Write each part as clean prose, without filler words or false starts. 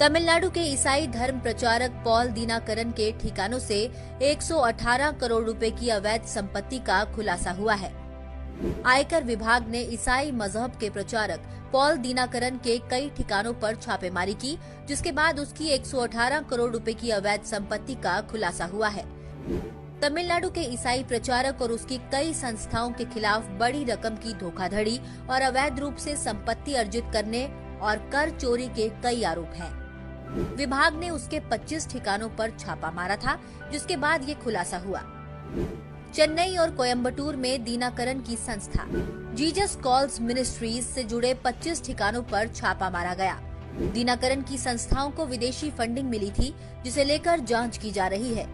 तमिलनाडु के ईसाई धर्म प्रचारक पॉल दीनाकरन के ठिकानों से 118 करोड़ रुपए की अवैध संपत्ति का खुलासा हुआ है। आयकर विभाग ने ईसाई मजहब के प्रचारक पॉल दीनाकरन के कई ठिकानों पर छापेमारी की, जिसके बाद उसकी 118 करोड़ रुपए की अवैध संपत्ति का खुलासा हुआ है। तमिलनाडु के ईसाई प्रचारक और उसकी कई संस्थाओं के खिलाफ बड़ी रकम की धोखाधड़ी और अवैध रूप से संपत्ति अर्जित करने और कर चोरी के कई आरोप हैं। विभाग ने उसके 25 ठिकानों पर छापा मारा था, जिसके बाद ये खुलासा हुआ। चेन्नई और कोयम्बटूर में दीनाकरन की संस्था जीसस कॉल्स मिनिस्ट्रीज से जुड़े 25 ठिकानों पर छापा मारा गया। दीनाकरन की संस्थाओं को विदेशी फंडिंग मिली थी, जिसे लेकर जांच की जा रही है।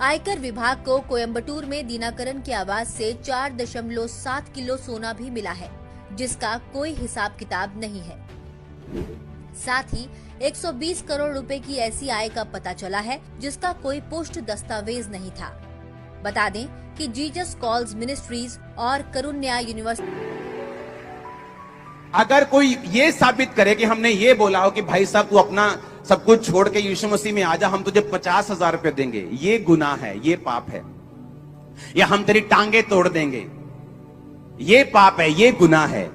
आयकर विभाग को कोयम्बटूर में दीनाकरन के आवास से 4.7 किलो सोना भी मिला है, जिसका कोई हिसाब किताब नहीं है। साथ ही 120 करोड़ रुपए की ऐसी आय का पता चला है, जिसका कोई पुष्ट दस्तावेज नहीं था। बता दें कि जीसस कॉल्स मिनिस्ट्रीज और करुण्या यूनिवर्सिटी अगर कोई ये साबित करे कि हमने ये बोला हो कि भाई साहब तू अपना सब कुछ छोड़ के यीशु मसीह में आजा, हम तुझे 50,000 रुपए देंगे, ये गुनाह है, ये पाप है। या हम तेरी टांगे तोड़ देंगे, ये पाप है, ये गुनाह है,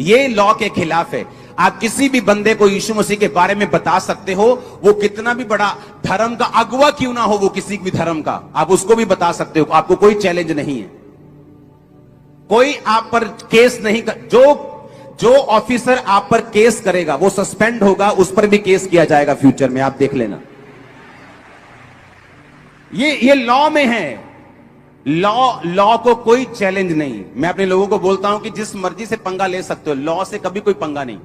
ये लॉ के खिलाफ है। आप किसी भी बंदे को यीशु मसीह के बारे में बता सकते हो, वो कितना भी बड़ा धर्म का अगुवा क्यों ना हो, वो किसी भी धर्म का, आप उसको भी बता सकते हो। आपको कोई चैलेंज नहीं है, कोई आप पर केस नहीं कर, जो ऑफिसर आप पर केस करेगा वो सस्पेंड होगा, उस पर भी केस किया जाएगा फ्यूचर में, आप देख लेना। ये लॉ में है। लॉ को कोई चैलेंज नहीं। मैं अपने लोगों को बोलता हूं कि जिस मर्जी से पंगा ले सकते हो, लॉ से कभी कोई पंगा नहीं।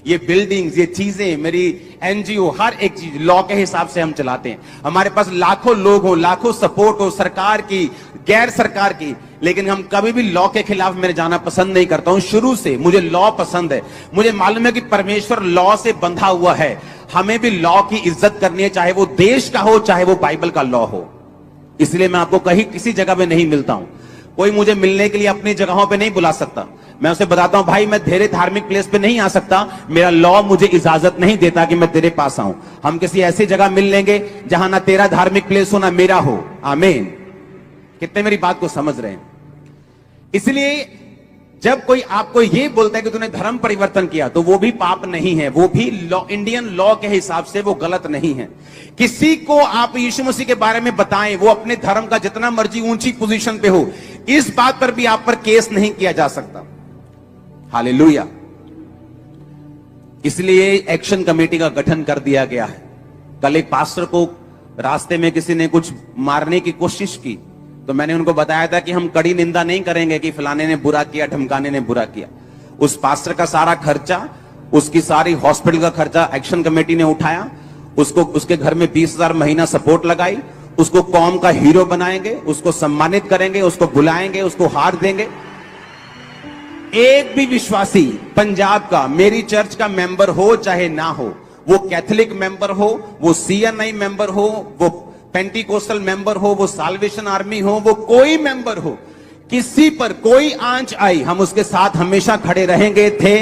ये बिल्डिंग्स, ये चीजें, मेरी एनजीओ, हर एक चीज लॉ के हिसाब से हम चलाते हैं। हमारे पास लाखों लोग हो, लाखों सपोर्ट हो, सरकार की, गैर सरकार की, लेकिन हम कभी भी लॉ के खिलाफ मेरे जाना पसंद नहीं करता हूं। शुरू से मुझे लॉ पसंद है। मुझे मालूम है कि परमेश्वर लॉ से बंधा हुआ है। हमें भी लॉ की इज्जत करनी है, चाहे वो देश का हो, चाहे वो बाइबल का लॉ हो। इसलिए मैं आपको कहीं किसी जगह पे नहीं मिलता हूं। कोई मुझे मिलने के लिए अपनी जगहों पे नहीं बुला सकता। मैं उसे बताता हूं, भाई मैं तेरे धार्मिक प्लेस पे नहीं आ सकता, मेरा लॉ मुझे इजाजत नहीं देता कि मैं तेरे पास आऊं। हम किसी ऐसी जगह मिल लेंगे जहां ना तेरा धार्मिक प्लेस हो ना मेरा हो। आमीन। कितने मेरी बात को समझ रहे हैं? इसलिए जब कोई आपको ये बोलता है कि तूने धर्म परिवर्तन किया, तो वो भी पाप नहीं है, वो भी लॉ, इंडियन लॉ के हिसाब से वो गलत नहीं है। किसी को आप यीशु मसीह के बारे में बताएं, वो अपने धर्म का जितना मर्जी ऊंची पोजीशन पे हो, इस बात पर भी आप पर केस नहीं किया जा सकता। हालेलुया। इसलिए एक्शन कमेटी का गठन कर दिया गया है। कल एक पास्टर को रास्ते में किसी ने कुछ मारने की कोशिश की, तो मैंने उनको बताया था कि हम कड़ी निंदा नहीं करेंगे कि फलाने ने बुरा किया, ढमकाने ने बुरा किया। उस पास्टर का सारा खर्चा, उसकी सारी हॉस्पिटल का खर्चा एक्शन कमेटी ने उठाया। उसको, उसके घर में 20,000 महीना सपोर्ट लगाई। उसको कौम का हीरो बनाएंगे, उसको सम्मानित करेंगे, उसको बुलाएंगे, उसको हार देंगे। एक भी विश्वासी पंजाब का मेरी चर्च का मेंबर हो चाहे ना हो, वो कैथोलिक मेंबर हो, वो सीएनआई मेंबर हो, वो पेंटिकोस्टल मेंबर हो, वो साल्वेशन आर्मी हो, वो कोई मेंबर हो, किसी पर कोई आंच आई, हम उसके साथ हमेशा खड़े रहेंगे थे।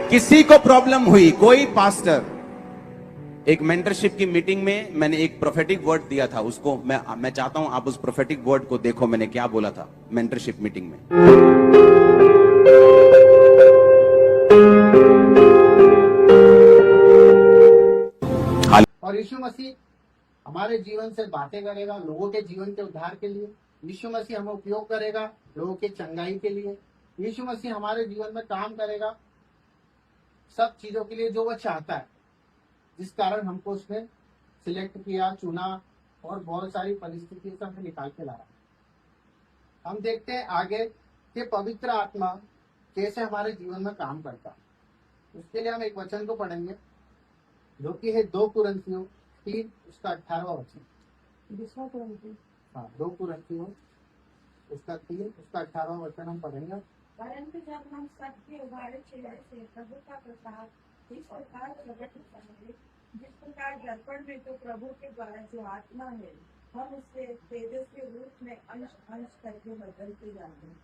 किसी को प्रॉब्लम हुई, कोई पास्टर, एक मेंटरशिप की मीटिंग में मैंने एक प्रोफेटिक वर्ड दिया था, उसको मैं चाहता हूं आप उस प्रोफेटिक वर्ड को देखो, मैंने क्या बोला था मेंटरशिप मीटिंग में। और यीशु मसीह हमारे जीवन से बातें करेगा, लोगों के जीवन के उद्धार के लिए। यीशु मसीह हमें उपयोग करेगा लोगों के चंगाई के लिए। यीशु मसीह हमारे जीवन में काम करेगा सब चीजों के लिए जो वह चाहता है, जिस कारण हमको उसने सिलेक्ट किया, चुना और बहुत सारी परिस्थितियों से हमें निकाल के लाया। हम देखते हैं आगे कि पवित्र आत्मा कैसे हमारे जीवन में काम करता है। उसके लिए हम एक वचन को पढ़ेंगे जो कि है 2 कुरिन्थियों 3 उसका 18वां वचन। हाँ, 2 कुरिन्थियों उसका 3 उसका 18वां वचन हम पढ़ेंगे। परंतु जब हम सबके उबारे चेहरे से प्रभु का प्रसाद इस प्रकार प्रकट होता है, जिस प्रकार दर्पण में तो प्रभु के द्वारा जो आत्मा है, हम उससे तेजस के रूप में अंश अंश करके बदलते जाते हैं।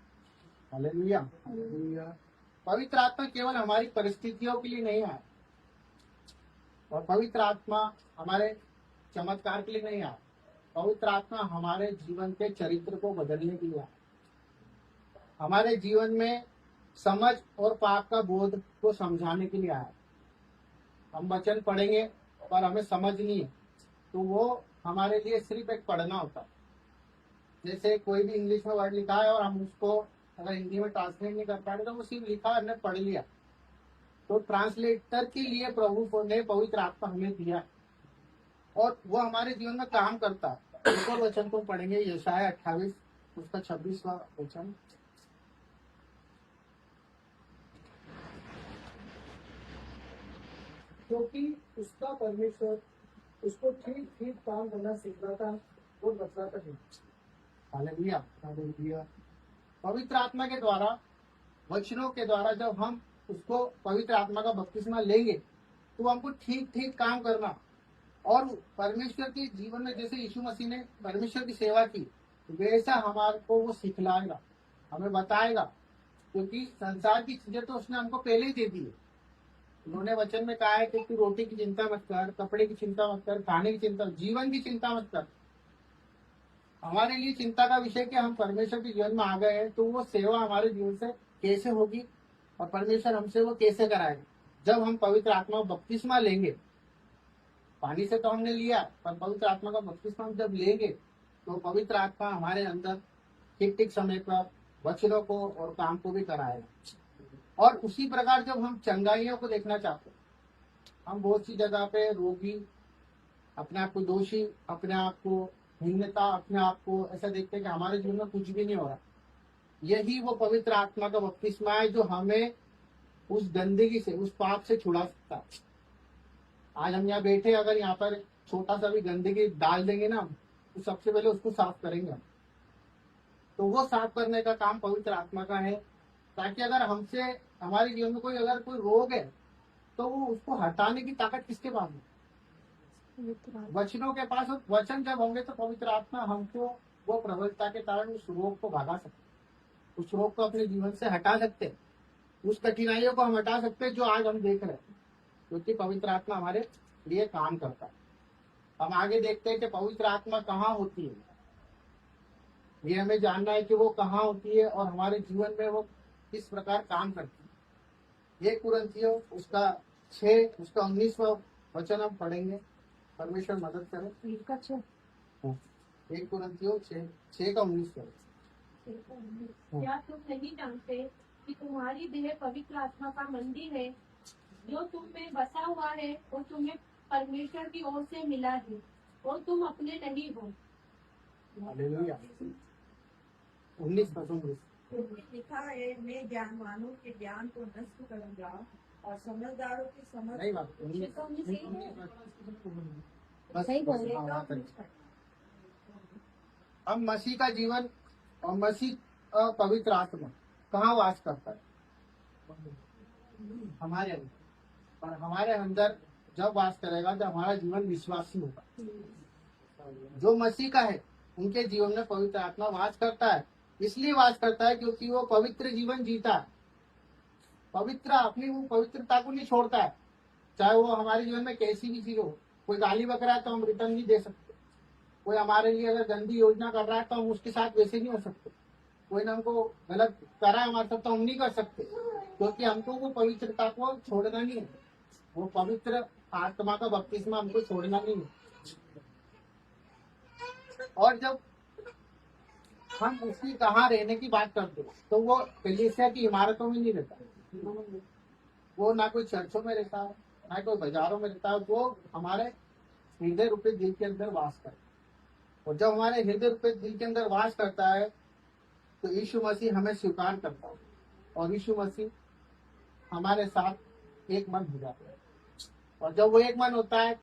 Hallelujah, hallelujah. पवित्र आत्मा केवल हमारी परिस्थितियों के लिए नहीं आया, और पवित्र आत्मा हमारे चमत्कार के लिए नहीं आया। पवित्र आत्मा हमारे जीवन के चरित्र को बदलने के लिए आया, हमारे जीवन में समझ और पाप का बोध को समझाने के लिए आया। हम वचन पढ़ेंगे पर हमें समझ नहीं है, तो वो हमारे लिए सिर्फ एक पढ़ना होता है। जैसे कोई भी इंग्लिश में वर्ड लिखा है और हम उसको अगर हिंदी में ट्रांसलेट नहीं कर पा रहे तो वो सिर्फ लिखा हमने पढ़ लिया। तो ट्रांसलेटर के लिए प्रभु ने पवित्र आत्मा हमें दिया और वो हमारे जीवन में काम करता है। एक और वचन को पढ़ेंगे, यशाया 28 उसका 26वां वचन। क्योंकि उसका परमेश्वर उसको ठीक ठीक काम करना सिखाता और बतलाता है। Hallelujah, hallelujah. पवित्र आत्मा के द्वारा, वचनों के द्वारा जब हम उसको पवित्र आत्मा का बपतिस्मा लेंगे तो हमको ठीक ठीक काम करना और परमेश्वर के जीवन में जैसे यीशु मसीह ने परमेश्वर की सेवा की वैसा हमारे को वो सिखलाएगा, हमें बताएगा। क्योंकि संसार की चीजें तो उसने हमको पहले ही दे दी है। उन्होंने वचन में कहा है कि तू रोटी की चिंता मत कर, कपड़े की चिंता मत कर, खाने की चिंता, जीवन की चिंता मत कर। हमारे लिए चिंता का विषय कि हम परमेश्वर के जीवन में आ गए हैं, तो वो सेवा हमारे जीवन से कैसे होगी और परमेश्वर हमसे वो कैसे कराएगा। जब हम पवित्र आत्मा का बपतिस्मा लेंगे, पानी से तो हमने लिया, पर पवित्र आत्मा का बपतिस्मा हम जब लेंगे तो पवित्र आत्मा हमारे अंदर ठीक ठीक समय पर वचनों को और काम को भी कराएगा। और उसी प्रकार जब हम चंगाइयों को देखना चाहते हैं, हम बहुत सी जगह पे रोगी, अपने आप को दोषी, अपने आप को हीनता, अपने आप को ऐसा देखते हैं कि हमारे जीवन में कुछ भी नहीं हो रहा। यही वो पवित्र आत्मा का बपतिस्मा है जो हमें उस गंदगी से, उस पाप से छुड़ा सकता है। आज हम यहाँ बैठे, अगर यहाँ पर छोटा सा भी गंदगी डाल देंगे ना, तो सबसे पहले उसको साफ करेंगे। तो वो साफ करने का काम पवित्र आत्मा का है, ताकि अगर हमसे हमारे जीवन में कोई अगर कोई रोग है तो वो उसको हटाने की ताकत किसके पास है? वचनों के पास। और वचन जब होंगे तो पवित्र आत्मा हमको वो प्रबलता के कारण उस रोग को भगा सकते, उस रोग को अपने जीवन से हटा सकते, उस कठिनाइयों को हम हटा सकते जो आज हम देख रहे हैं, क्योंकि पवित्र आत्मा हमारे लिए काम करता है। हम आगे देखते हैं कि पवित्र आत्मा कहाँ होती है, ये हमें जानना है कि वो कहाँ होती है और हमारे जीवन में वो किस प्रकार काम करती है। 1 कुरिन्थियों उसका 6 उसका 19वां वचन हम पढ़ेंगे, परमेश्वर मदद करे। 1 कुरिन्थियों 6 का 19 क्या तुम नहीं जानते कि तुम्हारी देह पवित्र आत्मा का मंदिर है जो तुम में बसा हुआ है और तुम्हें परमेश्वर की ओर से मिला है और तुम अपने नहीं हो। हालेलुया। 19 लिखा है, मैं ज्ञानवानों के ज्ञान को नष्ट करूंगा और समझदारों की समझ नहीं बात सही बोल रहे हो। अब मसीह का जीवन और मसीह पवित्र आत्मा कहाँ वास करता है? हमारे अंदर। और हमारे अंदर जब वास करेगा जब हमारा जीवन विश्वासी होगा। जो मसीह का है उनके जीवन में पवित्र आत्मा वास करता है। इसलिए वास करता है क्योंकि वो पवित्र जीवन जीता है, पवित्र अपनी वो पवित्रता को नहीं छोड़ता है, चाहे वो हमारे जीवन में कैसी भी चीज हो। कोई गाली बक रहा है तो हम रिटर्न नहीं दे सकते, कोई हमारे लिए अगर गंदी योजना कर रहा है तो हम उसके साथ वैसे नहीं हो सकते, कोई ने हमको गलत करा है हमारे साथ तो हम नहीं कर सकते, क्योंकि हमको वो पवित्रता को छोड़ना नहीं है, वो पवित्र आत्मा का बपतिस्मा हमको छोड़ना नहीं है। और जब हम उसकी कहाँ रहने की बात करते हैं तो वो कलीसिया की इमारतों में नहीं रहता, वो ना कोई चर्चों में रहता है ना कोई बाजारों में रहता है, वो हमारे हृदय रूपी दिल के अंदर वास करता है। और जब हमारे हृदय रूपी दिल के अंदर वास करता है तो यीशु मसीह हमें स्वीकार करता है और यीशु मसीह हमारे साथ एक मन हो जाता है। और जब वो एक मन होता है